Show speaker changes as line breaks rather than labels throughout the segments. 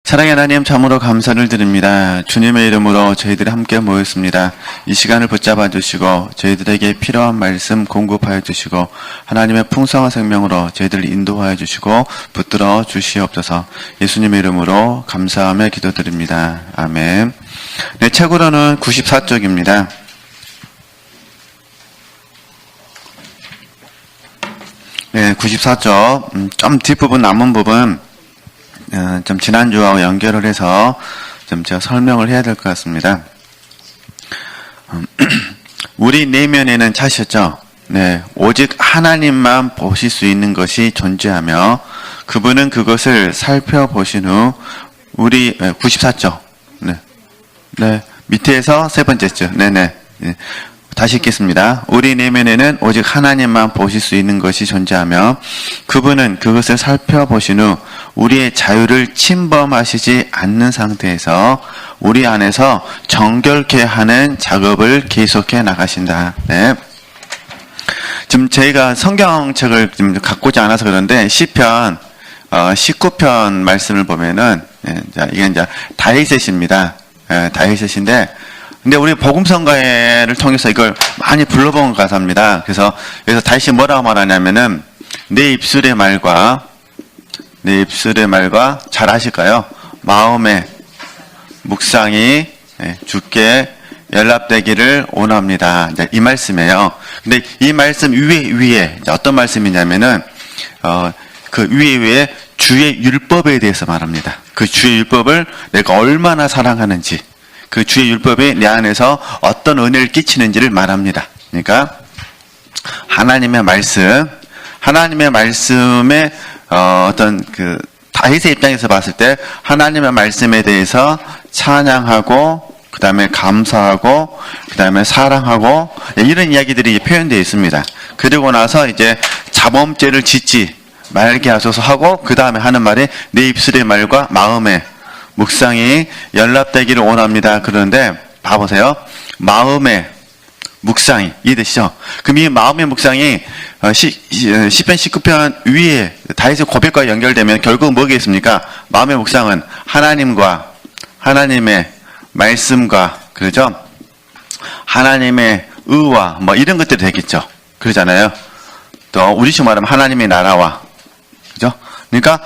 사랑의 하나님, 참으로 감사를 드립니다. 주님의 이름으로 저희들이 함께 모였습니다. 이 시간을 붙잡아 주시고 저희들에게 필요한 말씀 공급하여 주시고 하나님의 풍성한 생명으로 저희들을 인도하여 주시고 붙들어 주시옵소서. 예수님의 이름으로 감사하며 기도드립니다. 아멘. 네, 책으로는 94쪽입니다. 네, 94쪽 좀 뒷부분 남은 부분 좀 지난주하고 연결을 해서 좀 제가 설명을 해야 될 것 같습니다. 우리 내면에는 찾으셨죠? 네, 오직 하나님만 보실 수 있는 것이 존재하며 그분은 그것을 살펴보신 후 우리 94쪽 네, 밑에서 세 번째 줄 네네 다시 읽겠습니다. 우리 내면에는 오직 하나님만 보실 수 있는 것이 존재하며 그분은 그것을 살펴보신 후 우리의 자유를 침범하시지 않는 상태에서 우리 안에서 정결케 하는 작업을 계속해 나가신다. 네. 지금 저희가 성경책을 좀 갖고지 않아서 그런데 시편 19편 말씀을 보면은 이게 이제 다윗셋입니다. 다윗셋인데 근데 우리 복음성가회를 통해서 이걸 많이 불러본 가사입니다. 그래서 여기서 다시 뭐라고 말하냐면은 내 입술의 말과 잘 아실까요? 마음의 묵상이 주께 연락되기를 원합니다. 이제 이 말씀이에요. 근데 이 말씀 위에 어떤 말씀이냐면은 그 위에 주의 율법에 대해서 말합니다. 그 주의 율법을 내가 얼마나 사랑하는지, 그 주의 율법이 내 안에서 어떤 은혜를 끼치는지를 말합니다. 그러니까 하나님의 말씀의 어떤 그 다윗의 입장에서 봤을 때 하나님의 말씀에 대해서 찬양하고 그 다음에 감사하고 그 다음에 사랑하고 이런 이야기들이 표현되어 있습니다. 그리고 나서 이제 자범죄를 짓지 말게 하소서 하고 그 다음에 하는 말이 내 입술의 말과 마음의 묵상이 연락되기를 원합니다. 그런데 봐보세요. 마음의 묵상이 이해되시죠? 그럼 이 마음의 묵상이 시편 19편 위에 다윗의 고백과 연결되면 결국 뭐겠습니까? 마음의 묵상은 하나님과 하나님의 말씀과 그러죠? 하나님의 의와 뭐 이런 것들이 되겠죠. 그러잖아요. 또 우리식 말하면 하나님의 나라와 그죠? 그러니까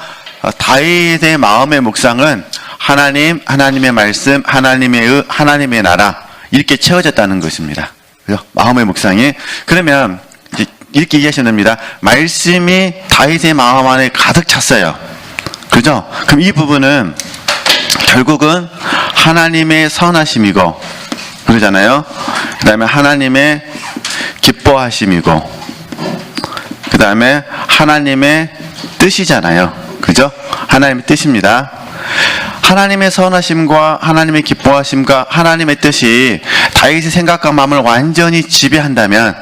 다윗의 마음의 묵상은 하나님, 하나님의 말씀, 하나님의 의, 하나님의 나라 이렇게 채워졌다는 것입니다. 그죠? 마음의 묵상이 그러면 이렇게 이해하시면 됩니다. 말씀이 다윗의 마음 안에 가득 찼어요. 그죠? 그럼 이 부분은 결국은 하나님의 선하심이고 그러잖아요. 그 다음에 하나님의 기뻐하심이고 그 다음에 하나님의 뜻이잖아요. 그죠? 하나님의 뜻입니다. 하나님의 선하심과 하나님의 기뻐하심과 하나님의 뜻이 다윗의 생각과 마음을 완전히 지배한다면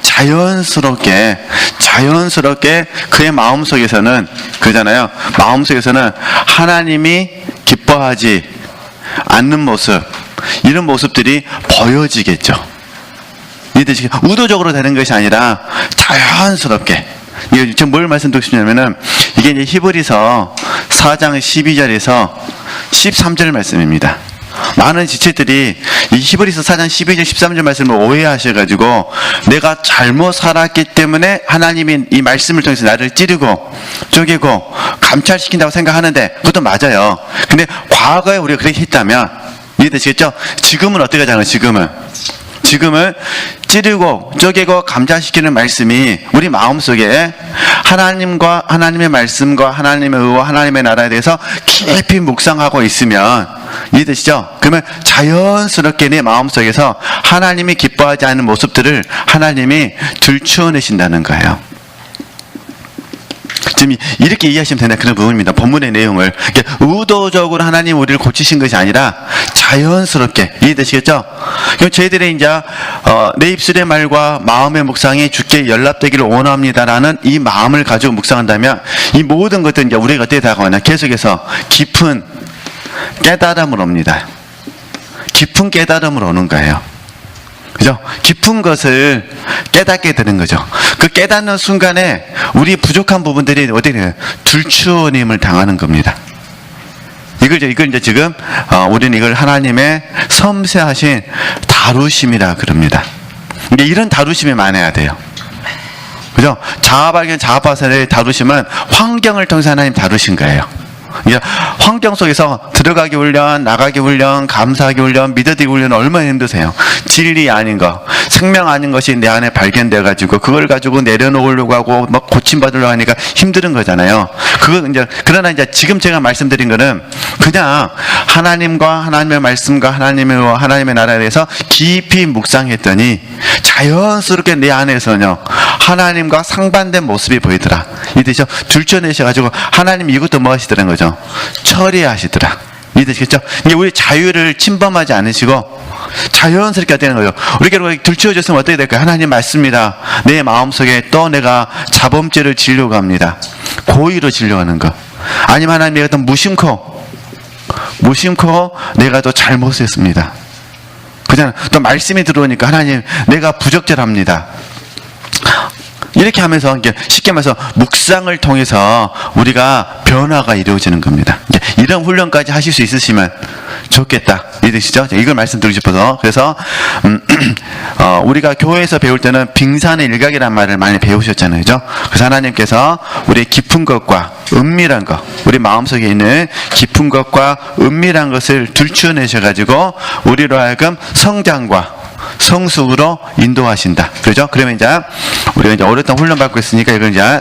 자연스럽게 그의 마음속에서는 그러잖아요. 마음속에서는 하나님이 기뻐하지 않는 모습 이런 모습들이 보여지겠죠. 이해되시겠어요? 의도적으로 되는 것이 아니라 자연스럽게. 이게 지금 뭘 말씀드리고 싶냐면은 이게 이제 히브리서 4장 12절에서 13절 말씀입니다. 많은 지체들이 이 히브리서 4장 12절 13절 말씀을 오해하셔가지고 내가 잘못 살았기 때문에 하나님이 이 말씀을 통해서 나를 찌르고 쪼개고 감찰시킨다고 생각하는데 그것도 맞아요. 근데 과거에 우리가 그렇게 했다면 이해되시겠죠? 지금은 어떻게 하잖아요. 지금은 찌르고 쪼개고 감찰시키는 말씀이 우리 마음속에 하나님과 하나님의 말씀과 하나님의 의와 하나님의 나라에 대해서 깊이 묵상하고 있으면 이해되시죠? 그러면 자연스럽게 내 마음속에서 하나님이 기뻐하지 않는 모습들을 하나님이 들추어내신다는 거예요. 지금 이렇게 이해하시면 되는 그런 부분입니다. 본문의 내용을 의도적으로 하나님 우리를 고치신 것이 아니라 자연스럽게 이해되시겠죠? 그럼 저희들의 이제 내 입술의 말과 마음의 묵상이 주께 연락되기를 원합니다라는 이 마음을 가지고 묵상한다면 이 모든 것들은 이제 우리가 어떻게 다가오냐 계속해서 깊은 깨달음으로 옵니다. 깊은 깨달음으로 오는 거예요. 그죠? 깊은 것을 깨닫게 되는 거죠. 그 깨닫는 순간에 우리 부족한 부분들이 어떻게 돼요? 들추어님을 당하는 겁니다. 이걸 이제 지금 우리는 이걸 하나님의 섬세하신 다루심이라 그럽니다. 근데 이런 다루심이 많아야 돼요. 그죠? 자아발견, 자아파산의 다루심은 환경을 통해서 하나님 다루신 거예요. 환경 속에서 들어가기 훈련, 나가기 훈련, 감사하기 훈련, 믿어지기 훈련 얼마나 힘드세요. 진리 아닌 거, 생명 아닌 것이 내 안에 발견돼 가지고 그걸 가지고 내려놓으려고 하고 막 고침받으려고 하니까 힘든 거잖아요. 그러나 이제 지금 제가 말씀드린 거는 그냥 하나님과 하나님의 말씀과 하나님의 나라에 대해서 깊이 묵상했더니 자연스럽게 내 안에서는요 하나님과 상반된 모습이 보이더라. 이뜻이죠. 들춰내셔가지고 하나님 이것도 뭐 하시더라는 거죠. 처리하시더라. 이해되시겠죠? 이게 우리 자유를 침범하지 않으시고 자연스럽게 되는 거예요. 우리가 들추어졌으면 어떻게 될까요? 하나님 맞습니다. 내 마음속에 또 내가 자범죄를 지려고 합니다. 고의로 지려고 하는 거. 아니면 하나님 내가 또 무심코 내가 또 잘못했습니다. 그냥 또 말씀이 들어오니까 하나님 내가 부적절합니다. 이렇게 하면서 쉽게 말해서 묵상을 통해서 우리가 변화가 이루어지는 겁니다. 이런 훈련까지 하실 수 있으시면 좋겠다. 이해되시죠? 이걸 말씀드리고 싶어서. 그래서 우리가 교회에서 배울 때는 빙산의 일각이라는 말을 많이 배우셨잖아요. 그죠? 그래서 하나님께서 우리의 깊은 것과 은밀한 것, 우리 마음속에 있는 깊은 것과 은밀한 것을 들추어내셔가지고 우리로 하여금 성장과 성숙으로 인도하신다. 그렇죠? 그러면 이제 우리가 이제 오랫동안 훈련받고 있으니까 이걸 이제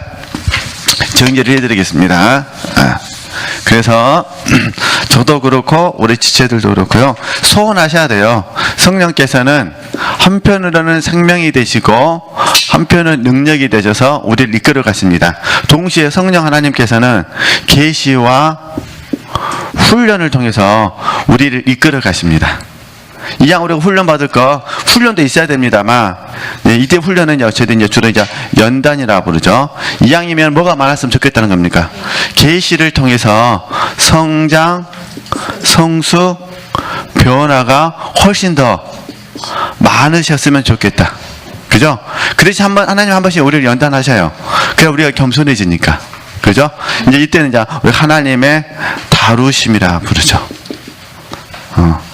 정리를 해드리겠습니다. 그래서 저도 그렇고 우리 지체들도 그렇고요. 소원하셔야 돼요. 성령께서는 한편으로는 생명이 되시고 한편은 능력이 되셔서 우리를 이끌어 가십니다. 동시에 성령 하나님께서는 계시와 훈련을 통해서 우리를 이끌어 가십니다. 이왕 우리가 훈련 받을 거 훈련도 있어야 됩니다만 이때 훈련은 저희들 주로 이제 연단이라 부르죠. 이왕이면 뭐가 많았으면 좋겠다는 겁니까? 계시를 통해서 성장, 성숙, 변화가 훨씬 더 많으셨으면 좋겠다. 그죠? 그래서 하나님 한 번씩 우리를 연단하셔요. 그래야 우리가 겸손해지니까. 그죠? 이제 이때는 이제 우리 하나님의 다루심이라 부르죠.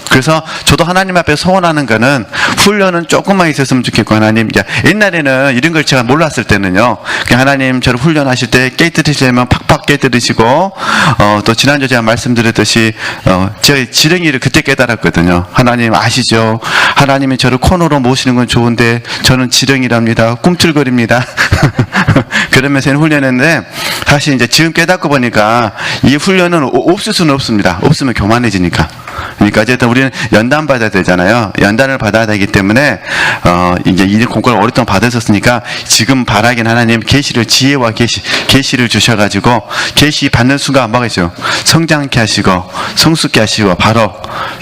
그래서 저도 하나님 앞에 소원하는 거는 훈련은 조금만 있었으면 좋겠고 하나님 이제 옛날에는 이런 걸 제가 몰랐을 때는요 하나님 저를 훈련하실 때 깨뜨리시려면 팍팍 깨뜨리시고 또 지난주에 제가 말씀드렸듯이 제 지렁이를 그때 깨달았거든요. 하나님 아시죠? 하나님이 저를 코너로 모시는 건 좋은데 저는 지렁이랍니다. 꿈틀거립니다. 그러면서 훈련했는데 사실 이제 지금 깨닫고 보니까 이 훈련은 없을 수는 없습니다. 없으면 교만해지니까. 그러니까 어쨌든 우리는 연단 받아야 되잖아요. 연단을 받아야 되기 때문에 이제 이 공부를 오랫동안 받으셨으니까 지금 바라긴 하나님 계시를 지혜와 계시를 주셔가지고 계시 받는 순간 뭐겠죠? 성장케 하시고 성숙케 하시고 바로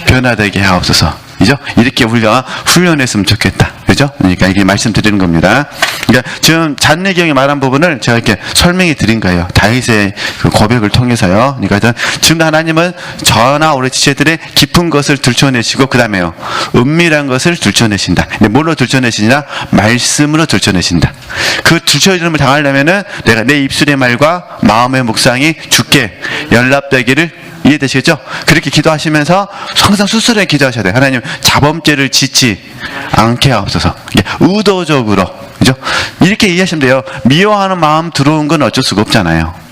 변화되게 하옵소서. 그죠? 이렇게 훈련했으면 좋겠다. 그죠? 그러니까 이게 말씀드리는 겁니다. 그러니까 지금 잔내경이 말한 부분을 제가 이렇게 설명해 드린 거예요. 다윗의 그 고백을 통해서요. 그러니까 지금 하나님은 저나 우리 지체들의 깊은 것을 들춰내시고 그 다음에요. 은밀한 것을 들춰내신다. 근데 뭘로 들춰내시냐? 말씀으로 들춰내신다. 그 들춰짐을 당하려면은 내가 내 입술의 말과 마음의 묵상이 주께 연락되기를 이해되시겠죠? 그렇게 기도하시면서 항상 수스레 기도하셔야 돼요. 하나님 자범죄를 짓지 않게 하옵소서. 의도적으로 그죠? 이렇게 이해하시면 돼요. 미워하는 마음 들어온 건 어쩔 수가 없잖아요.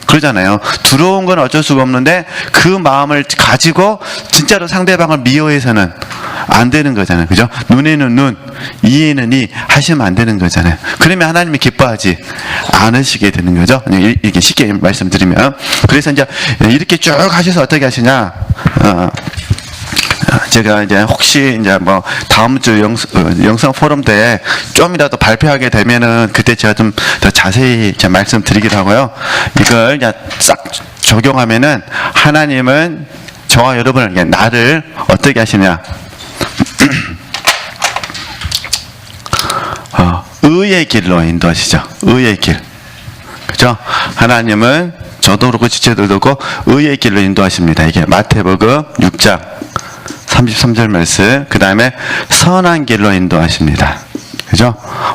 그러잖아요. 들어온 건 어쩔 수가 없는데 그 마음을 가지고 진짜로 상대방을 미워해서는 안 되는 거잖아요. 그죠? 눈에는 눈, 이에는 이 하시면 안 되는 거잖아요. 그러면 하나님이 기뻐하지 않으시게 되는 거죠. 이렇게 쉽게 말씀드리면. 그래서 이제 이렇게 쭉 하셔서 어떻게 하시냐. 제가 이제 혹시 이제 뭐 다음 주 영성 포럼 때 좀이라도 발표하게 되면은 그때 제가 좀 더 자세히 말씀드리기로 하고요. 이걸 이제 싹 적용하면은 하나님은 저와 여러분을 나를 어떻게 하시냐. 의의 길로 인도하시죠. 의의 길. 그죠? 하나님은 저도 그렇고 지체들도 그렇고 의의 길로 인도하십니다. 이게 마태복음 6장 33절 말씀. 그 다음에 선한 길로 인도하십니다. 그죠?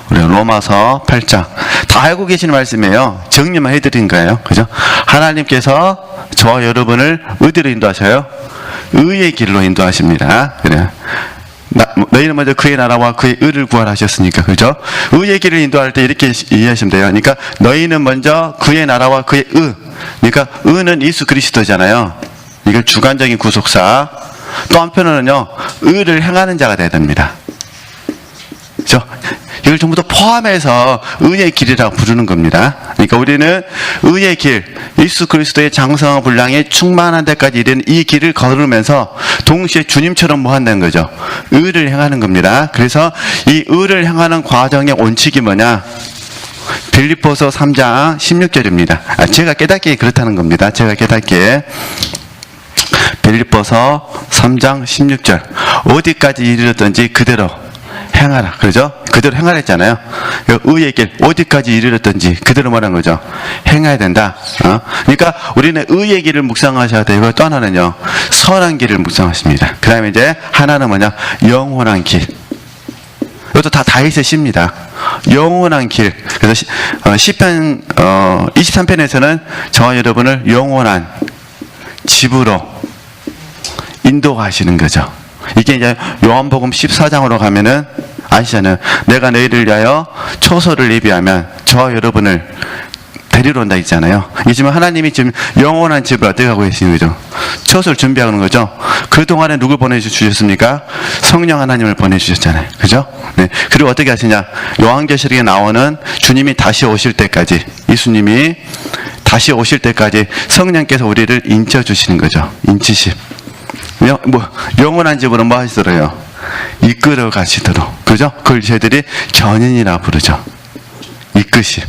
우리 로마서 8장. 다 알고 계시는 말씀이에요. 정리만 해드린 거예요. 그죠? 하나님께서 저와 여러분을 어디로 인도하셔요? 의의 길로 인도하십니다. 그래요. 너희는 먼저 그의 나라와 그의 의를 구하라 하셨으니까, 그죠? 의의 길을 인도할 때 이렇게 이해하시면 돼요. 그러니까 너희는 먼저 그의 나라와 그의 의. 그러니까 의는 예수 그리스도잖아요. 이걸 주관적인 구속사. 또 한편으로는요, 의를 행하는 자가 되어야 됩니다. 그죠? 이걸 전부 다 포함해서 의의 길이라고 부르는 겁니다. 그러니까 우리는 의의 길, 예수 그리스도의 장성한 분량에 충만한 데까지 이르는 이 길을 걸으면서 동시에 주님처럼 뭐 한다는 거죠? 의를 행하는 겁니다. 그래서 이 의를 행하는 과정의 원칙이 뭐냐? 빌립보서 3장 16절입니다. 제가 깨닫기에 그렇다는 겁니다. 제가 깨닫기에. 빌립보서 3장 16절. 어디까지 이르렀든지 그대로 행하라. 그러죠? 그대로 행하라 했잖아요. 의의 길, 어디까지 이르렀든지 그대로 말한 거죠. 행해야 된다. 그러니까 우리는 의의 길을 묵상하셔야 되고, 또 하나는요, 선한 길을 묵상하십니다. 그 다음에 이제 하나는 뭐냐? 영원한 길. 이것도 다 다윗의 시입니다. 영원한 길. 그래서 시편 23편에서는 저와 여러분을 영원한 집으로 인도하시는 거죠. 이게 이제 요한복음 14장으로 가면은 아시잖아요. 내가 너희를 위하여 초소를 예비하면 저와 여러분을 데리러 온다 있잖아요. 이지만 하나님이 지금 영원한 집을 어떻게 하고 계시는 거죠? 초소를 준비하는 거죠. 그동안에 누굴 보내주셨습니까? 성령 하나님을 보내주셨잖아요. 그죠? 네. 그리고 어떻게 하시냐? 요한계시록에 나오는 주님이 다시 오실 때까지, 예수님이 다시 오실 때까지 성령께서 우리를 인쳐주시는 거죠. 인치심. 영원한 집으로 뭐 하시더래요? 이끌어 가시도록. 그죠? 그걸 저희들이 견인이라 부르죠. 이끄심.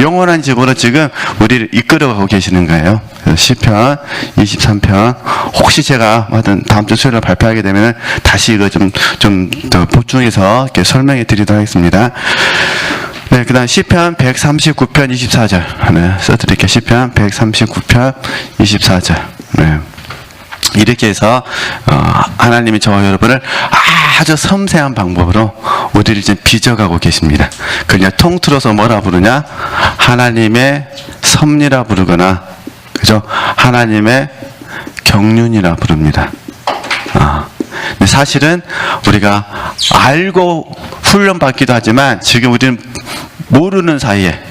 영원한 집으로 지금 우리를 이끌어가고 계시는 거예요. 시편 23편. 혹시 제가 다음 주 수요일에 발표하게 되면 다시 이거 좀 더 보충해서 이렇게 설명해 드리도록 하겠습니다. 네, 그 다음 시편 139편 24절. 네, 써드릴게요. 시편 139편 24절. 네. 이렇게 해서 하나님이 저와 여러분을 아주 섬세한 방법으로 우리를 지금 빚어가고 계십니다. 그냥 통틀어서 뭐라 부르냐? 하나님의 섭리라 부르거나, 그죠? 하나님의 경륜이라 부릅니다. 근데 사실은 우리가 알고 훈련받기도 하지만 지금 우리는 모르는 사이에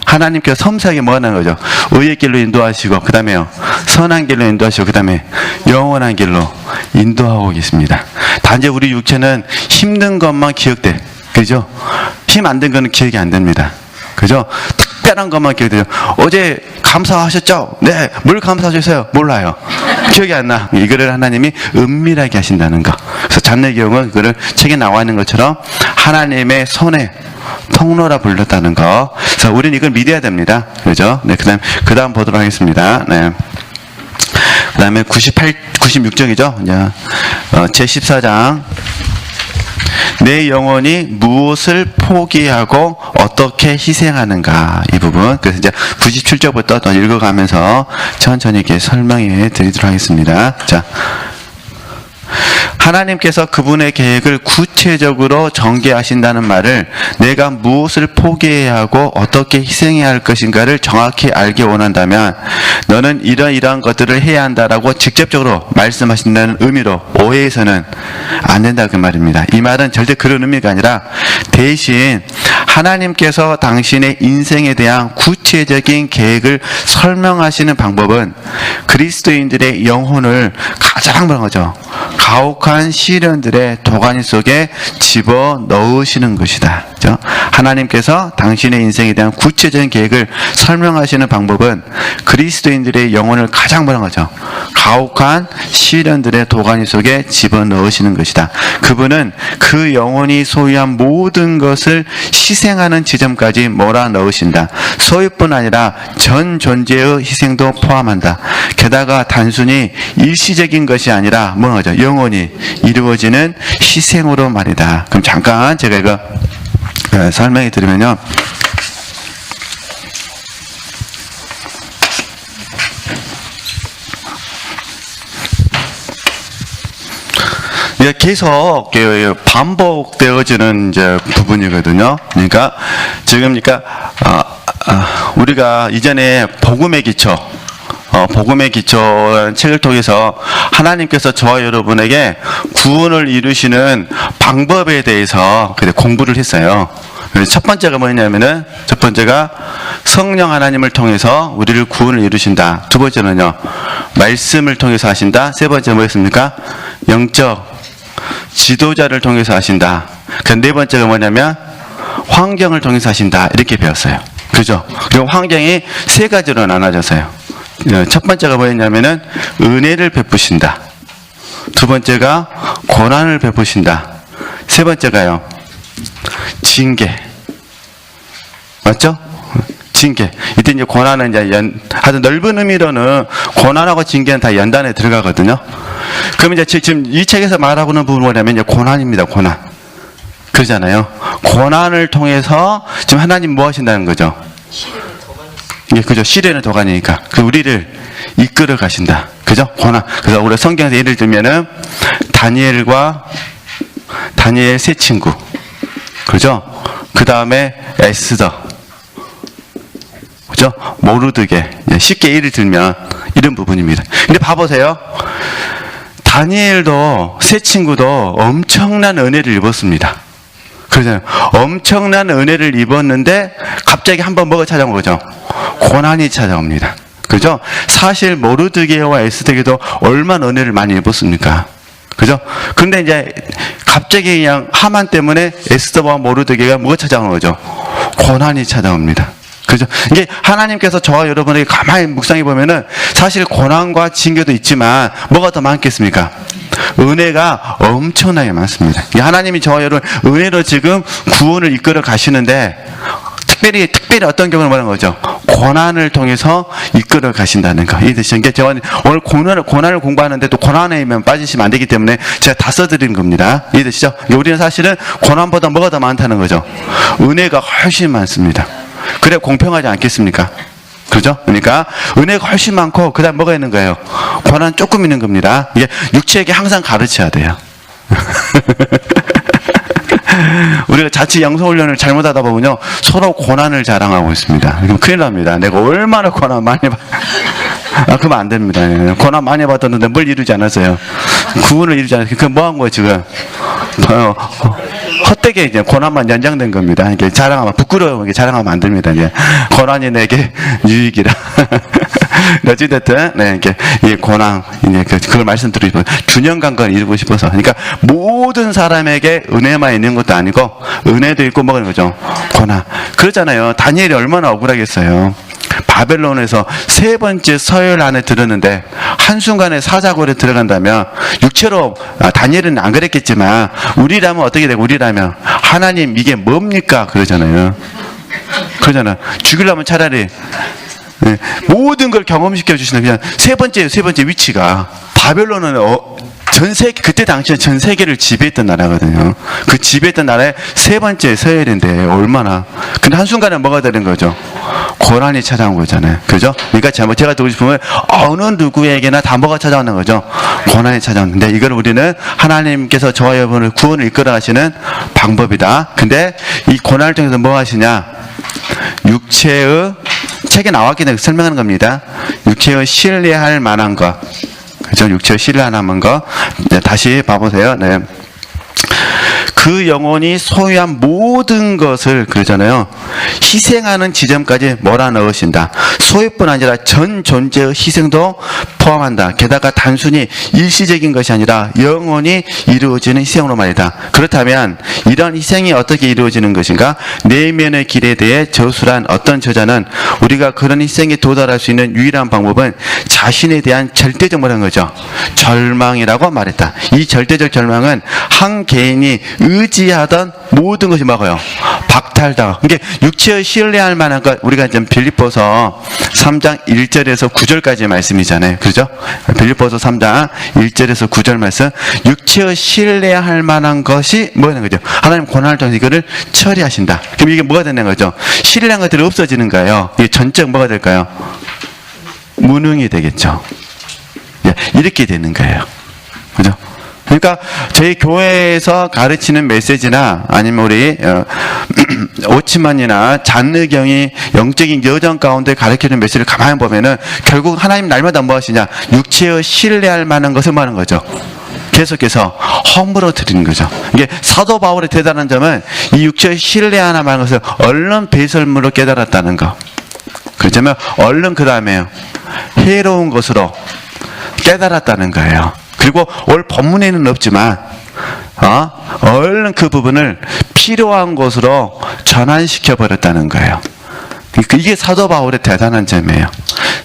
하나님께서 섬세하게 뭐 하는 거죠? 의의 길로 인도하시고, 그 다음에요, 선한 길로 인도하시고, 그 다음에 영원한 길로 인도하고 계십니다. 단지 우리 육체는 힘든 것만 기억돼. 그죠? 힘 안 든 거는 기억이 안 됩니다. 그죠? 특별한 것만 기억돼요. 어제 감사하셨죠? 네. 뭘 감사하셨어요? 몰라요. 기억이 안 나. 이거를 하나님이 은밀하게 하신다는 거. 그래서 잔내기용은 그거를 책에 나와 있는 것처럼 하나님의 손에 통로라 불렀다는 거. 그래서 우리는 이걸 믿어야 됩니다. 그죠? 네, 그 다음 보도록 하겠습니다. 네. 그 다음에 96쪽이죠. 제 14장. 내 영혼이 무엇을 포기하고 어떻게 희생하는가, 이 부분. 그래서 이제 97쪽부터 또 읽어가면서 천천히 이렇게 설명해 드리도록 하겠습니다. 자. 하나님께서 그분의 계획을 구체적으로 전개하신다는 말을 내가 무엇을 포기해야 하고 어떻게 희생해야 할 것인가를 정확히 알기 원한다면 너는 이러이러한 것들을 해야 한다라고 직접적으로 말씀하신다는 의미로 오해해서는 안 된다, 그 말입니다. 이 말은 절대 그런 의미가 아니라 대신 하나님께서 당신의 인생에 대한 구체적인 계획을 설명하시는 방법은 그리스도인들의 영혼을 가장 뭐죠? 가혹한 시련들의 도가니 속에 집어 넣으시는 것이다. 그렇죠? 하나님께서 당신의 인생에 대한 구체적인 계획을 설명하시는 방법은 그리스도인들의 영혼을 가장 뭐라는 거죠? 가혹한 시련들의 도가니 속에 집어 넣으시는 것이다. 그분은 그 영혼이 소유한 모든 것을 희생하는 지점까지 몰아 넣으신다. 소유뿐 아니라 전 존재의 희생도 포함한다. 게다가 단순히 일시적인 것이 아니라 뭐라는 거죠? 영원히 이루어지는 희생으로 말이다. 그럼 잠깐 제가 이거 설명해 드리면요. 이게 계속 반복되어지는 이제 부분이거든요. 그러니까 지금 우리가 이전에 복음의 기초, 복음의 기초라는 책을 통해서 하나님께서 저와 여러분에게 구원을 이루시는 방법에 대해서 공부를 했어요. 첫 번째가 뭐냐면은, 첫 번째가 성령 하나님을 통해서 우리를 구원을 이루신다. 두 번째는요, 말씀을 통해서 하신다. 세 번째 뭐였습니까? 영적 지도자를 통해서 하신다. 그 네 번째가 뭐냐면 환경을 통해서 하신다. 이렇게 배웠어요. 그죠? 그리고 환경이 세 가지로 나눠졌어요. 첫 번째가 뭐였냐면은 은혜를 베푸신다. 두 번째가 고난을 베푸신다. 세 번째가요, 징계. 맞죠? 징계. 이때 이제 고난은 이제 하여튼 넓은 의미로는 고난하고 징계는 다 연단에 들어가거든요. 그럼 이제 지금 이 책에서 말하고 있는 부분은 뭐냐면 이제 고난입니다. 고난. 그러잖아요. 고난을 통해서 지금 하나님 뭐 하신다는 거죠? 예, 그죠. 시련의 도가니니까. 우리를 이끌어 가신다. 그죠? 고난. 그래서 우리 성경에서 예를 들면은 다니엘 세 친구. 그죠? 그 다음에 에스더. 그죠? 모르드게. 쉽게 예를 들면 이런 부분입니다. 근데 봐보세요. 다니엘도 세 친구도 엄청난 은혜를 입었습니다. 그러잖아요. 엄청난 은혜를 입었는데 갑자기 한번 뭐가 찾아온 거죠? 고난이 찾아옵니다. 그죠? 사실 모르드게와 에스더에게도 얼마나 은혜를 많이 입었습니까? 그죠? 근데 이제 갑자기 그냥 하만 때문에 에스더와 모르드게가 뭐가 찾아오는 거죠? 고난이 찾아옵니다. 그죠? 이게 하나님께서 저와 여러분에게 가만히 묵상해 보면은 사실 고난과 징계도 있지만 뭐가 더 많겠습니까? 은혜가 엄청나게 많습니다. 하나님이 저와 여러분 은혜로 지금 구원을 이끌어 가시는데 특별히 어떤 경우를 말하는 거죠? 고난을 통해서 이끌어 가신다는 거. 이해되시죠? 그러니까 제가 오늘 고난을 공부하는데 또 고난에 빠지시면 안 되기 때문에 제가 다 써드리는 겁니다. 이해되시죠? 우리는 사실은 고난보다 뭐가 더 많다는 거죠? 은혜가 훨씬 많습니다. 그래 공평하지 않겠습니까? 그죠? 그러니까 은혜가 훨씬 많고 그 다음 뭐가 있는 거예요? 고난 조금 있는 겁니다. 이게 육체에게 항상 가르쳐야 돼요. 우리가 자칫 영성훈련을 잘못하다 보면요 서로 고난을 자랑하고 있습니다. 그럼 큰일 납니다. 내가 얼마나 고난 많이 그러면 안 됩니다. 고난 많이 받았는데 뭘 이루지 않았어요? 구원을 이루지 않았어요. 그럼 뭐 한 거예요 지금? 헛되게 이제 고난만 연장된 겁니다. 이게 자랑하면 부끄러우게 자랑하면 안 됩니다. 이제 고난이 내게 유익이라. 어찌됐든 이렇게 이 고난 이제 그걸 말씀드리고 균형 감각을 이루고 싶어서. 그러니까 모든 사람에게 은혜만 있는 것도 아니고 은혜도 있고 뭐가 있는 거죠? 고난. 그렇잖아요. 다니엘이 얼마나 억울하겠어요. 바벨론에서 세 번째 서열 안에 들었는데 한순간에 사자굴에 들어간다면 육체로 다니엘은 안 그랬겠지만 우리라면 어떻게 되고 우리라면 하나님 이게 뭡니까? 그러잖아요. 죽이려면 차라리 모든 걸 경험시켜 주시는 그냥 세 번째 위치가 바벨론은 전 세계 그때 당시에 전 세계를 지배했던 나라거든요. 그 지배했던 나라의 세 번째 서열인데 얼마나 근데 한순간에 뭐가 되는 거죠? 고난이 찾아온 거잖아요. 그죠? 그러니까 제가 듣고 싶으면 어느 누구에게나 다 뭐가 찾아오는 거죠? 고난이 찾아오는데 이걸 우리는 하나님께서 저와 여러분을 구원을 이끌어 가시는 방법이다. 근데 이 고난을 통해서 뭐 하시냐? 육체의 책에 나왔기 때문에 설명하는 겁니다. 육체의 신뢰할 만한 것. 그죠? 육체의 신뢰할 만한 것. 네, 다시 봐보세요. 네. 그 영혼이 소유한 모든 것을 그러잖아요. 희생하는 지점까지 몰아넣으신다. 소유뿐 아니라 전 존재의 희생도 포함한다. 게다가 단순히 일시적인 것이 아니라 영원히 이루어지는 희생으로 말이다. 그렇다면 이런 희생이 어떻게 이루어지는 것인가? 내면의 길에 대해 저술한 어떤 저자는 우리가 그런 희생에 도달할 수 있는 유일한 방법은 자신에 대한 절대적 뭐라는 거죠? 절망이라고 말했다. 이 절대적 절망은 한 개인이 의지하던 모든 것이 뭐가요? 박탈당하고. 그러니까 육체의 신뢰할 만한 것, 우리가 지금 빌립보서 3장 1절에서 9절까지의 말씀이잖아요. 그죠? 빌립보서 3장 1절에서 9절 말씀. 육체의 신뢰할 만한 것이 뭐라는 거죠? 하나님 고난을 통해서 이거를 처리하신다. 그럼 이게 뭐가 되는 거죠? 신뢰한 것들이 없어지는 거예요. 이게 전적 뭐가 될까요? 무능이 되겠죠. 이렇게 되는 거예요. 그죠? 그러니까 저희 교회에서 가르치는 메시지나 아니면 우리 오치만이나 잔의경이 영적인 여정 가운데 가르치는 메시지를 가만히 보면은 결국 하나님 날마다 뭐 하시냐? 육체의 신뢰할 만한 것을 뭐 하는 거죠? 계속해서 허물어 드리는 거죠. 이게 사도 바울의 대단한 점은 이 육체의 신뢰하나 마는 것을 얼른 배설물로 깨달았다는 거. 그렇다면 얼른 그 다음에요. 해로운 것으로 깨달았다는 거예요. 그리고 올 본문에는 없지만 얼른 그 부분을 필요한 것으로 전환시켜 버렸다는 거예요. 이게 사도 바울의 대단한 점이에요.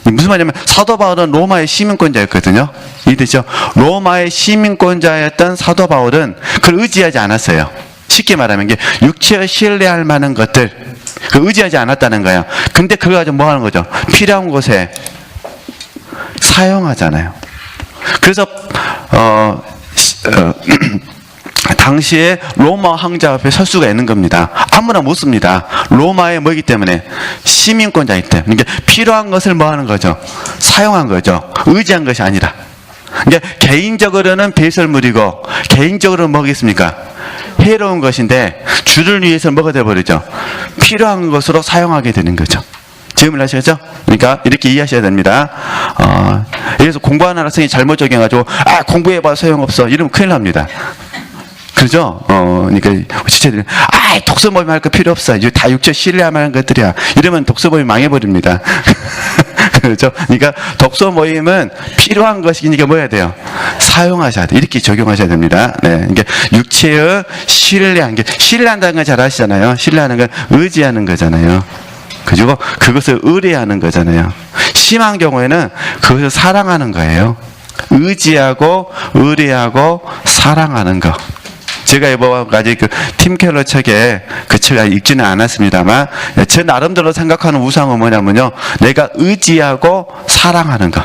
무슨 말이냐면 사도 바울은 로마의 시민권자였거든요. 이해되죠? 로마의 시민권자였던 사도 바울은 그걸 의지하지 않았어요. 쉽게 말하면 이게 육체에 신뢰할 만한 것들 그 의지하지 않았다는 거예요. 근데 그거 가지고 뭐 하는 거죠? 필요한 곳에 사용하잖아요. 그래서 당시에 로마 황제 앞에 설 수가 있는 겁니다. 아무나 못 씁니다. 로마의 뭐이기 때문에 시민권자이기 때문에. 그러니까 필요한 것을 뭐 하는 거죠? 사용한 거죠. 의지한 것이 아니라. 그러니까 개인적으로는 배설물이고 개인적으로는 뭐겠습니까? 해로운 것인데 주를 위해서 뭐가 되어버리죠? 필요한 것으로 사용하게 되는 거죠. 지금을 하시겠죠? 그러니까 이렇게 이해하셔야 됩니다. 그래서 공부하는 학생이 잘못 적용해가지고 공부해봐 소용없어 이러면 큰일 납니다. 그죠? 그러니까 지체들이 독서 모임 할 거 필요 없어. 이거 다 육체 신뢰할 만한 것들이야. 이러면 독서 모임 망해버립니다. 그렇죠? 그러니까 독서 모임은 필요한 것이니까 뭐 해야 돼요? 사용하셔야 돼. 이렇게 적용하셔야 됩니다. 네. 그러니까 육체의 신뢰한 게 신뢰한다는 건 잘 아시잖아요. 신뢰하는 건 의지하는 거잖아요. 그리고 그것을 의뢰하는 거잖아요. 심한 경우에는 그것을 사랑하는 거예요. 의지하고 의뢰하고 사랑하는 거. 제가 이번까지 그 팀 켈러 책에 그 책을 읽지는 않았습니다만 제 나름대로 생각하는 우상은 뭐냐면요. 내가 의지하고 사랑하는 거.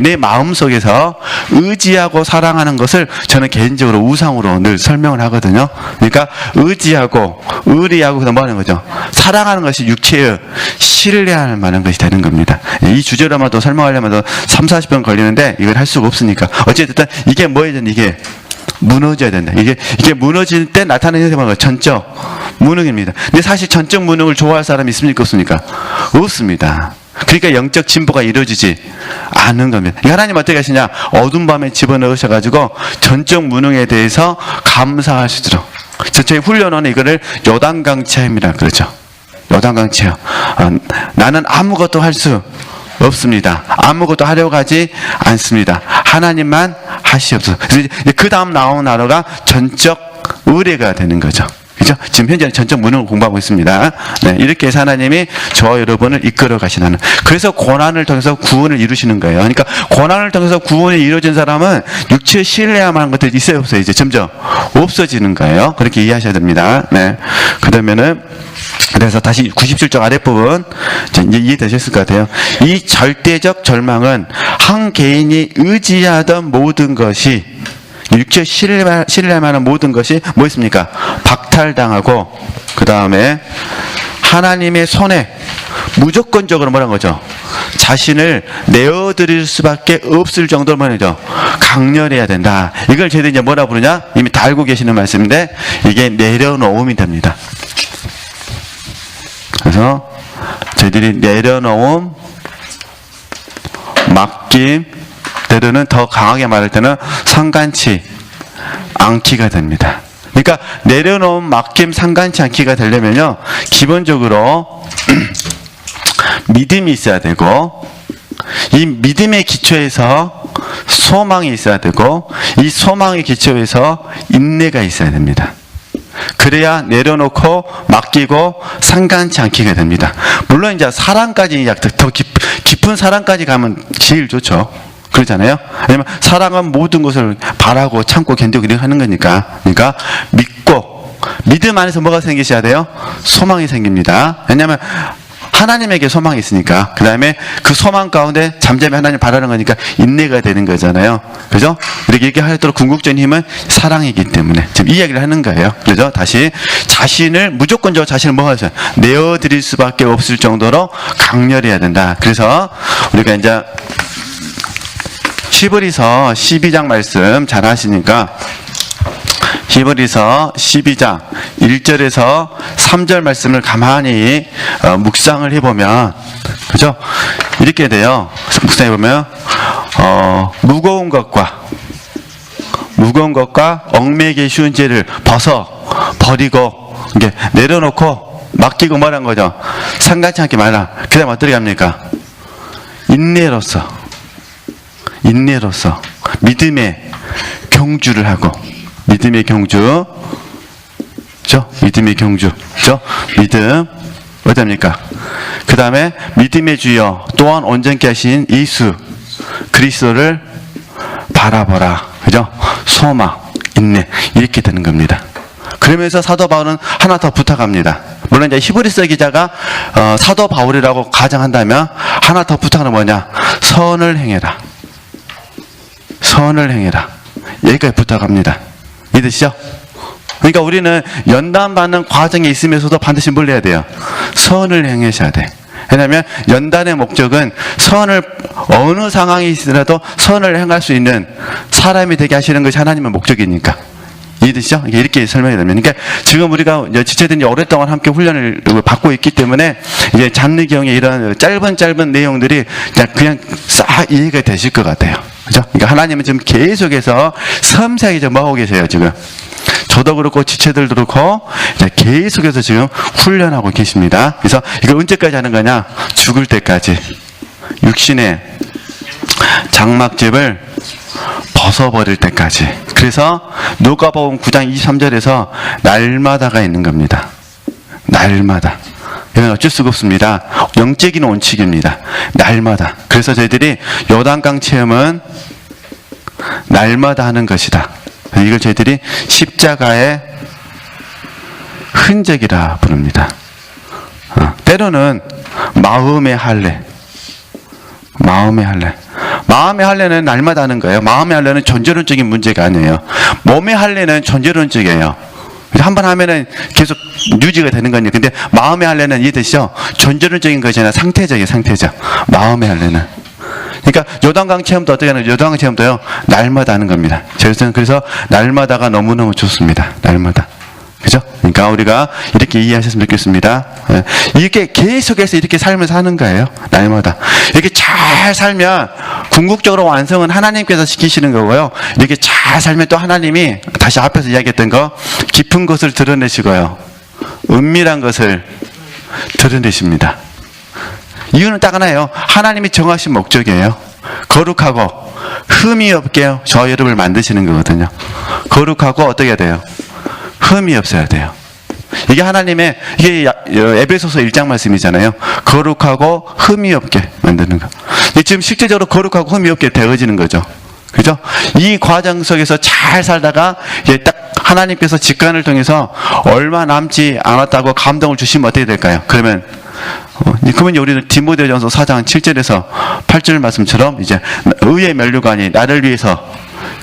내 마음속에서 의지하고 사랑하는 것을 저는 개인적으로 우상으로 늘 설명을 하거든요. 그러니까 의지하고 의리하고 그다음 뭐 하는 거죠? 사랑하는 것이 육체의 신뢰할 만한 것이 되는 겁니다. 이 주제로만 또 설명하려면 3, 40분 걸리는데 이걸 할 수가 없으니까 어쨌든 이게 뭐예요? 이게 무너져야 된다. 이게 무너질 때 나타나는 현상은 전적 무능입니다. 근데 사실 전적 무능을 좋아할 사람이 있습니까? 없습니까? 없습니다. 그러니까 영적 진보가 이루어지지 않는 겁니다. 하나님 어떻게 하시냐? 어두운 밤에 집어넣으셔가지고 전적 무능에 대해서 감사할 수 있도록. 저희 훈련원은 이거를 요단강체입니다. 그렇죠? 요단강체요. 나는 아무것도 할 수 없습니다. 아무것도 하려고 하지 않습니다. 하나님만 하시옵소서. 그래서 그 다음 나오는 단어가 전적 의뢰가 되는 거죠. 그죠? 지금 현재 전적 무능을 공부하고 있습니다. 네, 이렇게 해서 하나님이 저와 여러분을 이끌어 가시는. 그래서 고난을 통해서 구원을 이루시는 거예요. 그러니까 고난을 통해서 구원이 이루어진 사람은 육체에 신뢰야만 한 것들이 있어요, 없어요? 이제 점점 없어지는 거예요. 그렇게 이해하셔야 됩니다. 네. 그러면은 그래서 다시 97쪽 아랫부분 이제 이해되셨을 것 같아요. 이 절대적 절망은 한 개인이 의지하던 모든 것이 육체 신뢰할 만한 모든 것이 뭐 있습니까? 박탈당하고 그 다음에 하나님의 손에 무조건적으로 뭐란 거죠? 자신을 내어드릴 수밖에 없을 정도로 뭐죠? 강렬해야 된다. 이걸 저희들이 이제 뭐라 부르냐? 이미 다 알고 계시는 말씀인데 이게 내려놓음이 됩니다. 그래서 저희들이 내려놓음, 맡김, 때로는 더 강하게 말할 때는 상관치 않기가 됩니다. 그러니까 내려놓음, 맡김, 상관치 않기가 되려면요, 기본적으로 믿음이 있어야 되고, 이 믿음의 기초에서 소망이 있어야 되고, 이 소망의 기초에서 인내가 있어야 됩니다. 그래야 내려놓고 맡기고 상관치 않기가 됩니다. 물론 이제 사랑까지 더 깊은 사랑까지 가면 제일 좋죠. 그렇잖아요. 왜냐면 사랑은 모든 것을 바라고 참고 견디고 이렇게 하는 거니까. 그러니까 믿고 믿음 안에서 뭐가 생기셔야 돼요? 소망이 생깁니다. 왜냐하면 하나님에게 소망이 있으니까. 그 다음에 그 소망 가운데 잠잠히 하나님 바라는 거니까 인내가 되는 거잖아요. 그죠? 이렇게 얘기하도록 궁극적인 힘은 사랑이기 때문에 지금 이 이야기를 하는 거예요. 그죠? 다시 자신을 무조건적으로 자신을 뭐 하세요? 내어드릴 수밖에 없을 정도로 강렬해야 된다. 그래서 우리가 이제 히브리서 12장 말씀 잘 하시니까 히브리서 12장 1절에서 3절 말씀을 가만히 묵상을 해보면, 그죠? 이렇게 돼요. 묵상해보면, 무거운 것과 얽매이기 쉬운 죄를 버리고, 이게 내려놓고, 맡기고 말한 거죠. 상관치 않게 말라. 그 다음 어떻게 합니까? 인내로서, 믿음의 경주를 하고, 믿음의 경주, 그죠? 믿음의 경주, 그죠? 믿음, 어디합니까? 그 다음에 믿음의 주여, 또한 온전케 하신 예수 그리스도를 바라보라, 그죠? 소망, 인내, 이렇게 되는 겁니다. 그러면서 사도 바울은 하나 더 부탁합니다. 물론 이제 히브리서 기자가 사도 바울이라고 가정한다면 하나 더 부탁하는 뭐냐? 선을 행해라. 여기까지 부탁합니다. 믿으시죠? 그러니까 우리는 연단받는 과정에 있으면서도 반드시 뭘 해야 돼요? 선을 행하셔야 돼. 왜냐하면 연단의 목적은 선을, 어느 상황이 있으더라도 선을 행할 수 있는 사람이 되게 하시는 것이 하나님의 목적이니까. 이해되시죠? 이렇게 설명이 됩니다. 그러니까 지금 우리가 지체들이 오랫동안 함께 훈련을 받고 있기 때문에 이제 장르경의 이런 짧은 내용들이 그냥 싹 이해가 되실 것 같아요. 그죠? 그러니까 하나님은 지금 계속해서 섬세하게 좀 하고 계세요, 지금. 저도 그렇고 지체들도 그렇고 이제 계속해서 지금 훈련하고 계십니다. 그래서 이거 언제까지 하는 거냐? 죽을 때까지 육신의 장막집을 벗어버릴 때까지. 그래서 누가복음 9장 23절에서 날마다가 있는 겁니다. 날마다. 이건 어쩔 수가 없습니다. 영적인 원칙입니다. 날마다. 그래서 저희들이 요단강 체험은 날마다 하는 것이다. 이걸 저희들이 십자가의 흔적이라 부릅니다. 때로는 마음의 할례. 마음의 할례는 날마다 하는 거예요. 마음의 할례는 전제론적인 문제가 아니에요. 몸의 할례는 전제론적이에요. 한 번 하면은 계속 유지가 되는 거니까. 근데 마음의 할례는 이해되시죠? 전제론적인 것이 아니라 상태적이에요, 상태적. 마음의 할례는. 그러니까 요단강 체험도 어떻게 하는 거예요? 요단강 체험도요, 날마다 하는 겁니다. 그래서 날마다가 너무너무 좋습니다. 날마다. 그죠? 그러니까 우리가 이렇게 이해하셨으면 좋겠습니다. 이렇게 계속해서 이렇게 삶을 사는 거예요. 날마다. 이렇게 잘 살면 궁극적으로 완성은 하나님께서 시키시는 거고요. 이렇게 잘 살면 또 하나님이 다시 앞에서 이야기했던 거 깊은 것을 드러내시고요. 은밀한 것을 드러내십니다. 이유는 딱 하나예요. 하나님이 정하신 목적이에요. 거룩하고 흠이 없게 저 여러분을 만드시는 거거든요. 거룩하고 어떻게 해야 돼요? 흠이 없어야 돼요. 이게 하나님의, 이게 에베소서 1장 말씀이잖아요. 거룩하고 흠이 없게 만드는 거. 지금 실제적으로 거룩하고 흠이 없게 되어지는 거죠. 그죠? 이 과정 속에서 잘 살다가 이제 딱 하나님께서 직관을 통해서 얼마 남지 않았다고 감동을 주시면 어떻게 될까요? 그러면 우리는 디모데전서 4장 7절에서 8절 말씀처럼 이제 의의 면류관이 나를 위해서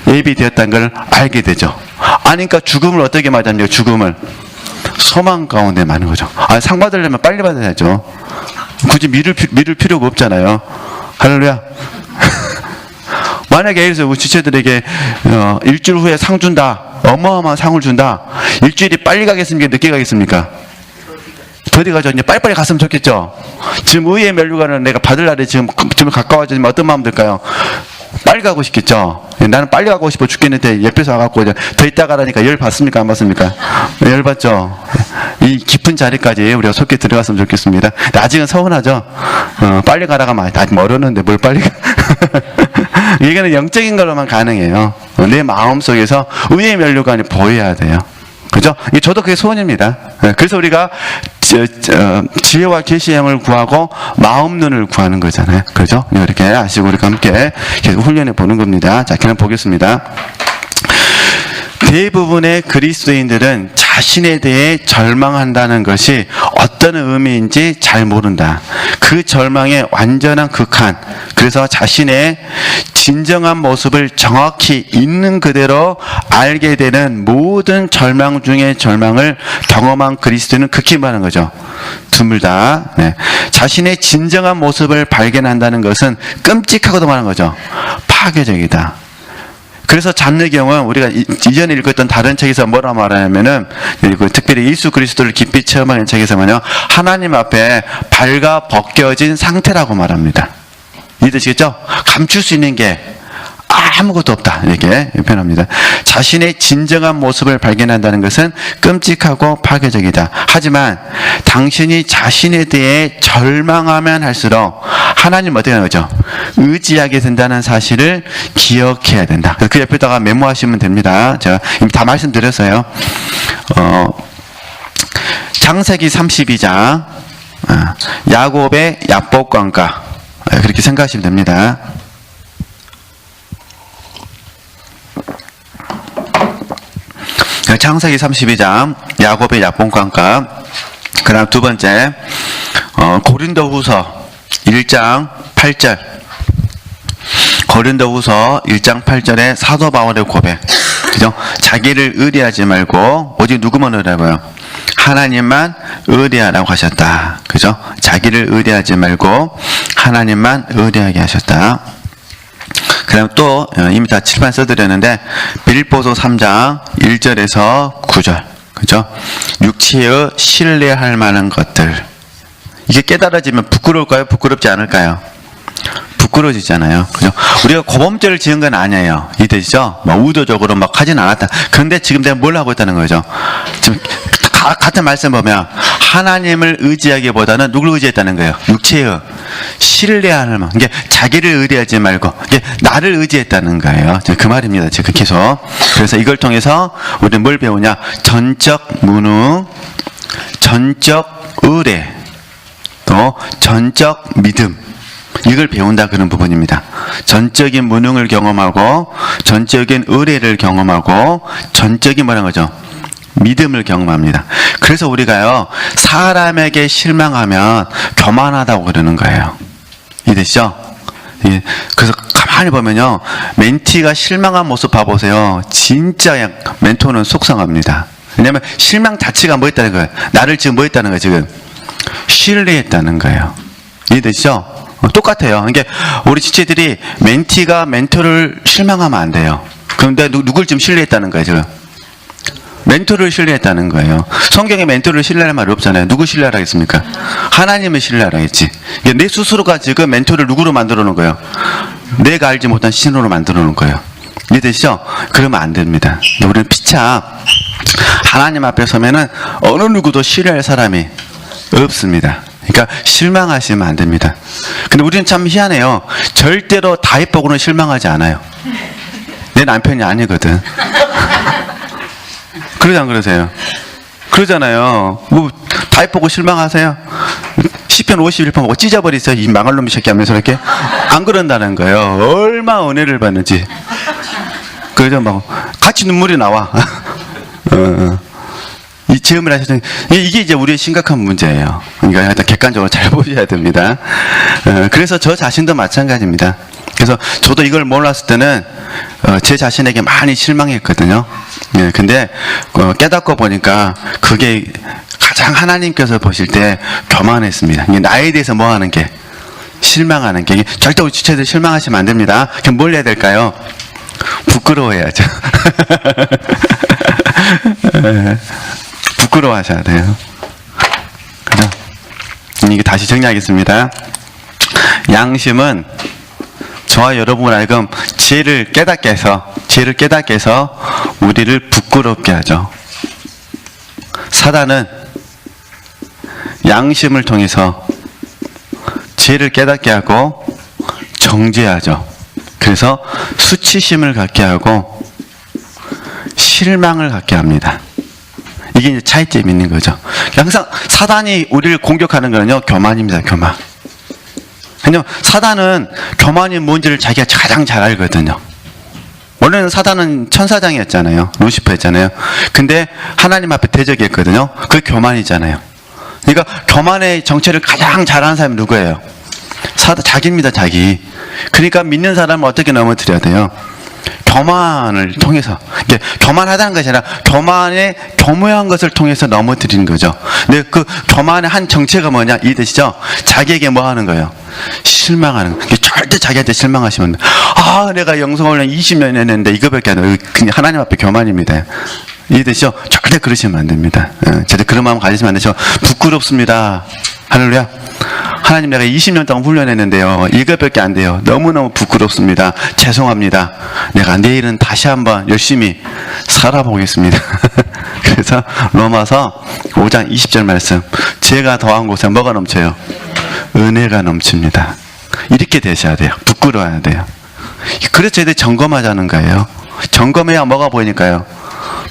예비되었다는 걸 알게 되죠. 아니까 죽음을 어떻게 맞았냐면 죽음을 소망 가운데 마는 거죠. 상 받으려면 빨리 받아야죠. 굳이 미룰 필요가 없잖아요. 할렐루야. 만약에 예를 들어서 우리 지체들에게 일주일 후에 상 준다, 어마어마한 상을 준다. 일주일이 빨리 가겠습니까? 늦게 가겠습니까? 더디 가죠. 이제 빨리빨리 갔으면 좋겠죠. 지금 의의 면류관을 내가 받을 날이 지금 가까워지면 어떤 마음 들까요? 빨리 가고 싶겠죠. 나는 빨리 가고 싶어 죽겠는데 옆에서 와갖고 더 있다 가라니까 열 받습니까? 안 받습니까? 열 받죠. 이 깊은 자리까지 우리가 속히 들어갔으면 좋겠습니다. 아직은 서운하죠. 빨리 가라가 아직 멀었는데 뭘 빨리 가. 이거는 영적인 걸로만 가능해요. 내 마음 속에서 의의 면류관이 보여야 돼요. 그죠? 저도 그게 소원입니다. 그래서 우리가 지혜와 계시형을 구하고 마음 눈을 구하는 거잖아요. 그죠? 이렇게 아시고 우리가 함께 계속 훈련해 보는 겁니다. 자, 그냥 보겠습니다. 대부분의 그리스도인들은 자신에 대해 절망한다는 것이 어떤 의미인지 잘 모른다. 그 절망의 완전한 극한, 그래서 자신의 진정한 모습을 정확히 있는 그대로 알게 되는 모든 절망 중에 절망을 경험한 그리스도인은 극히 많은 거죠. 드물다. 네. 자신의 진정한 모습을 발견한다는 것은 끔찍하고도 많은 거죠. 파괴적이다. 그래서 잔느경은 우리가 이전에 읽었던 다른 책에서 뭐라 말하냐면은, 그리고 특별히 예수 그리스도를 깊이 체험하는 책에서 뭐냐, 하나님 앞에 발가 벗겨진 상태라고 말합니다. 이해되시겠죠? 감출 수 있는 게 아무것도 없다, 이렇게 표현합니다. 자신의 진정한 모습을 발견한다는 것은 끔찍하고 파괴적이다. 하지만 당신이 자신에 대해 절망하면 할수록 하나님 어떻게 하는 거죠? 의지하게 된다는 사실을 기억해야 된다. 그 옆에다가 메모하시면 됩니다. 제가 이미 다 말씀드렸어요. 창세기 32장 야곱의 야복강가, 그렇게 생각하시면 됩니다. 창세기 32장 야곱의 야복강가. 그 다음 두 번째 고린도후서 1장 8절. 고린도후서 1장 8절에 사도 바울의 고백. 그죠? 자기를 의뢰하지 말고 오직 누구만 의뢰하고요? 하나님만 의뢰하라고 하셨다. 그죠? 자기를 의뢰하지 말고 하나님만 의뢰하게 하셨다. 그 다음 또 이미 다 칠판 써드렸는데 빌립보서 3장 1절에서 9절. 그죠? 육체의 신뢰할 만한 것들. 이게 깨달아지면 부끄러울까요? 부끄럽지 않을까요? 부끄러워지잖아요. 그죠? 우리가 고범죄를 지은 건 아니에요. 이해되시죠? 막 의도적으로 막 하진 않았다. 그런데 지금 내가 뭘 하고 있다는 거죠? 지금 같은 말씀 보면 하나님을 의지하기보다는 누굴 의지했다는 거예요? 육체의 신뢰하는 만. 이게 자기를 의뢰하지 말고 이게 나를 의지했다는 거예요. 그 말입니다. 지금 계속. 그래서 이걸 통해서 우리는 뭘 배우냐? 전적 무능, 전적 의뢰, 또 전적 믿음. 이걸 배운다, 그런 부분입니다. 전적인 무능을 경험하고 전적인 의뢰를 경험하고 전적인 뭐라는 거죠? 믿음을 경험합니다. 그래서 우리가요, 사람에게 실망하면 교만하다고 그러는 거예요. 이해되시죠? 예. 그래서 가만히 보면요, 멘티가 실망한 모습 봐보세요. 진짜 멘토는 속상합니다. 왜냐면 실망 자체가 뭐 했다는 거예요? 나를 지금 뭐 했다는 거예요? 지금 신뢰했다는 거예요. 이해되시죠? 똑같아요. 그러니까 우리 지체들이 멘티가 멘토를 실망하면 안 돼요. 그럼 내가 누굴 좀 신뢰했다는 거예요, 지금? 멘토를 신뢰했다는 거예요. 성경에 멘토를 신뢰하는 말이 없잖아요. 누구 신뢰하라 했습니까? 하나님을 신뢰하라 했지. 내 스스로가 지금 멘토를 누구로 만들어 놓은 거예요? 내가 알지 못한 신으로 만들어 놓은 거예요. 이해되시죠? 그러면 안 됩니다. 우리는 피차 하나님 앞에 서면은 어느 누구도 신뢰할 사람이 없습니다. 그러니까 실망하시면 안 됩니다. 근데 우리는 참 희한해요. 절대로 다윗 보고는 실망하지 않아요. 내 남편이 아니거든. 그러지 안 그러세요? 그러잖아요. 뭐 다윗 보고 실망하세요? 시편 51편 보고 찢어버리세요, 이 망할 놈이 새끼 하면서 이렇게? 안 그런다는 거예요. 얼마나 은혜를 받는지. 그래서 막 같이 눈물이 나와. 이 체험을 하셨더니 이게 이제 우리의 심각한 문제예요. 그러니까 일단 객관적으로 잘 보셔야 됩니다. 그래서 저 자신도 마찬가지입니다. 그래서 저도 이걸 몰랐을 때는 제 자신에게 많이 실망했거든요. 예, 근데 깨닫고 보니까 그게 가장 하나님께서 보실 때 교만했습니다. 나에 대해서 뭐 하는 게? 실망하는 게. 절대 우리 지체들 실망하시면 안 됩니다. 그럼 뭘 해야 될까요? 부끄러워해야죠. 부끄러워하셔야 돼요. 그죠? 이게 다시 정리하겠습니다. 양심은 저와 여러분을 알금 죄를 깨닫게 해서 우리를 부끄럽게 하죠. 사단은 양심을 통해서 죄를 깨닫게 하고 정죄하죠. 그래서 수치심을 갖게 하고 실망을 갖게 합니다. 이게 이제 차이점이 있는 거죠. 항상 사단이 우리를 공격하는 거는요, 교만입니다. 교만. 왜냐면 사단은 교만이 뭔지를 자기가 가장 잘 알거든요. 원래는 사단은 천사장이었잖아요. 루시퍼였잖아요. 근데 하나님 앞에 대적했거든요. 그게 교만이잖아요. 그러니까 교만의 정체를 가장 잘 아는 사람이 누구예요? 자기입니다. 자기. 그러니까 믿는 사람은 어떻게 넘어뜨려야 돼요? 교만을 통해서. 이게 교만하다는 것이 아니라 교만의 교묘한 것을 통해서 넘어뜨리는 거죠. 근데 그 교만의 한 정체가 뭐냐? 이해되시죠? 자기에게 뭐 하는 거예요? 실망하는 거예요. 절대 자기한테 실망하시면 내가 영성훈련 20년 했는데 이거밖에 안 돼. 그냥 하나님 앞에 교만입니다. 이해되시죠? 절대 그러시면 안 됩니다. 절대 그런 마음 가지시면 안 되죠. 부끄럽습니다. 할렐루야. 하나님, 내가 20년 동안 훈련했는데요, 이것밖에 안 돼요. 너무너무 부끄럽습니다. 죄송합니다. 내가 내일은 다시 한번 열심히 살아보겠습니다. 그래서 로마서 5장 20절 말씀, 죄가 더한 곳에 뭐가 넘쳐요? 은혜가 넘칩니다. 이렇게 되셔야 돼요. 부끄러워야 돼요. 그래서 저희들이 점검하자는 거예요. 점검해야 뭐가 보이니까요?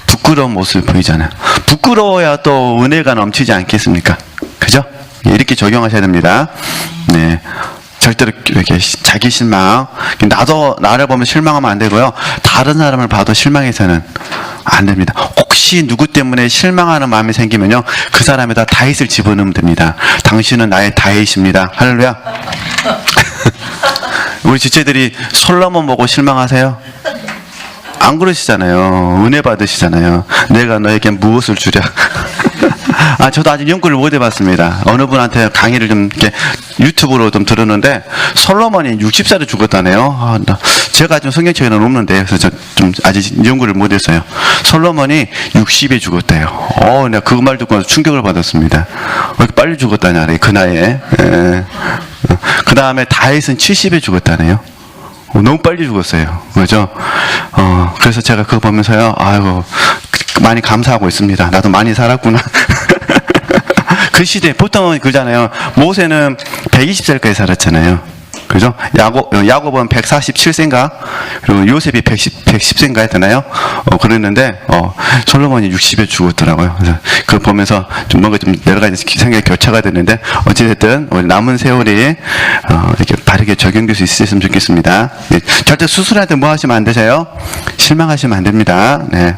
부끄러운 모습이 보이잖아요. 부끄러워야 또 은혜가 넘치지 않겠습니까? 그죠? 이렇게 적용하셔야 됩니다. 네. 절대로 이렇게 자기 실망, 나도 나를 보면 실망하면 안 되고요. 다른 사람을 봐도 실망해서는 안 됩니다. 혹시 누구 때문에 실망하는 마음이 생기면요, 그 사람에다 다윗을 집어넣으면 됩니다. 당신은 나의 다윗입니다. 할렐루야. 우리 지체들이 솔로몬 보고 실망하세요? 안 그러시잖아요. 은혜 받으시잖아요. 내가 너에게 무엇을 주랴. 저도 아직 연구를 못 해봤습니다. 어느 분한테 강의를 좀 이렇게 유튜브로 좀 들었는데, 솔로몬이 60살에 죽었다네요. 제가 좀 성경책에는 없는데, 그래서 좀 아직 연구를 못 했어요. 솔로몬이 60에 죽었대요. 내가 그 말 듣고 충격을 받았습니다. 왜 이렇게 빨리 죽었다냐, 그 나이에. 그 다음에 다윗은 70에 죽었다네요. 너무 빨리 죽었어요. 그죠? 그래서 제가 그거 보면서요, 아이고, 많이 감사하고 있습니다. 나도 많이 살았구나. 그 시대, 보통은 그러잖아요. 모세는 120살까지 살았잖아요. 그죠? 야곱은 147세인가? 그리고 요셉이 110세인가 했잖아요. 그랬는데, 솔로몬이 60에 죽었더라고요. 그래서 그걸 보면서 좀 뭔가 좀 여러 가지 생각이 교차가 됐는데, 어찌됐든, 우리 남은 세월이, 이렇게 바르게 적용될 수 있으셨으면 좋겠습니다. 네. 절대 수술할 때 뭐 하시면 안 되세요? 실망하시면 안 됩니다. 네.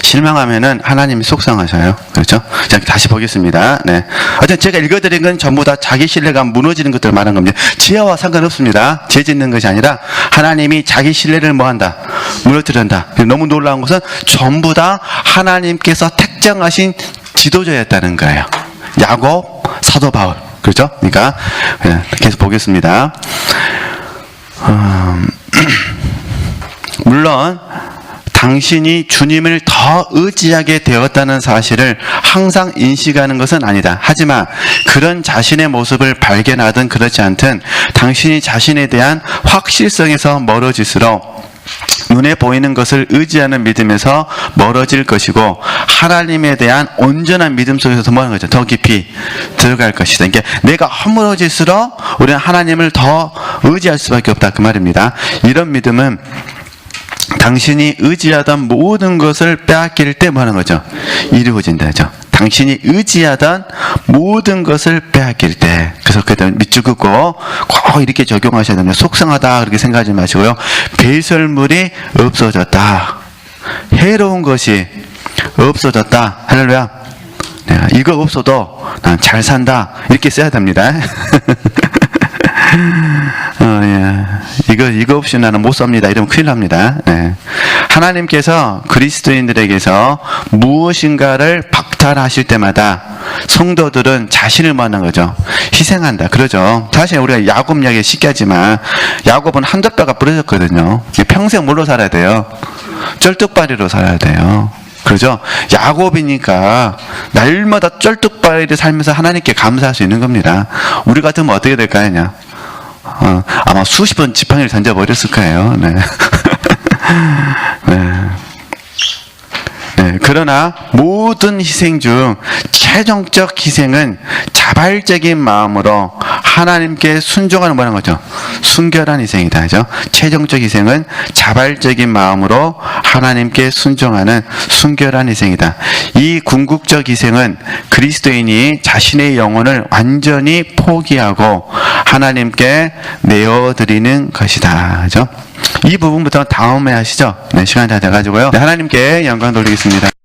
실망하면은 하나님이 속상하셔요. 그렇죠? 자, 다시 보겠습니다. 네. 어쨌든 제가 읽어드린 건 전부 다 자기 신뢰가 무너지는 것들을 말하는 겁니다. 지혜와 상관없습니다. 죄 짓는 것이 아니라 하나님이 자기 신뢰를 뭐한다? 무너뜨린다. 너무 놀라운 것은 전부 다 하나님께서 택정하신 지도자였다는 거예요. 야곱, 사도 바울. 그렇죠? 그러니까 계속 보겠습니다. 물론 당신이 주님을 더 의지하게 되었다는 사실을 항상 인식하는 것은 아니다. 하지만 그런 자신의 모습을 발견하든 그렇지 않든 당신이 자신에 대한 확실성에서 멀어질수록 눈에 보이는 것을 의지하는 믿음에서 멀어질 것이고, 하나님에 대한 온전한 믿음 속에서 뭐 하는 거죠? 더 깊이 들어갈 것이다. 그러니까 내가 허물어질수록 우리는 하나님을 더 의지할 수밖에 없다. 그 말입니다. 이런 믿음은 당신이 의지하던 모든 것을 빼앗길 때 뭐 하는 거죠? 이루어진다죠. 당신이 의지하던 모든 것을 빼앗길 때. 그래서 그때 밑줄 긋고 꼭 이렇게 적용하셔야 됩니다. 속상하다 그렇게 생각하지 마시고요. 배설물이 없어졌다. 해로운 것이 없어졌다. 할렐루야. 이거 없어도 난 잘 산다. 이렇게 써야 됩니다. 이거 없이 나는 못 삽니다. 이러면 큰일 납니다. 네. 하나님께서 그리스도인들에게서 무엇인가를 박탈하실 때마다 성도들은 자신을 뭐하는 거죠? 희생한다. 그러죠. 사실 우리가 야곱 이야기 쉽게 하지만 야곱은 한두 뼈가 부러졌거든요. 평생 뭘로 살아야 돼요? 쩔뚝발이로 살아야 돼요. 그러죠? 야곱이니까 날마다 쩔뚝발이 살면서 하나님께 감사할 수 있는 겁니다. 우리 같으면 어떻게 될까요? 아마 수십 번 지팡이를 던져버렸을 거예요. 네. 네. 네. 그러나 모든 희생 중 최종적 희생은 자발적인 마음으로 하나님께 순종하는 뭐라는 거죠? 순결한 희생이다. 그죠? 최종적 희생은 자발적인 마음으로 하나님께 순종하는 순결한 희생이다. 이 궁극적 희생은 그리스도인이 자신의 영혼을 완전히 포기하고 하나님께 내어드리는 것이다. 그죠? 이 부분부터 다음에 하시죠. 네, 시간이 다 돼가지고요. 네, 하나님께 영광 돌리겠습니다.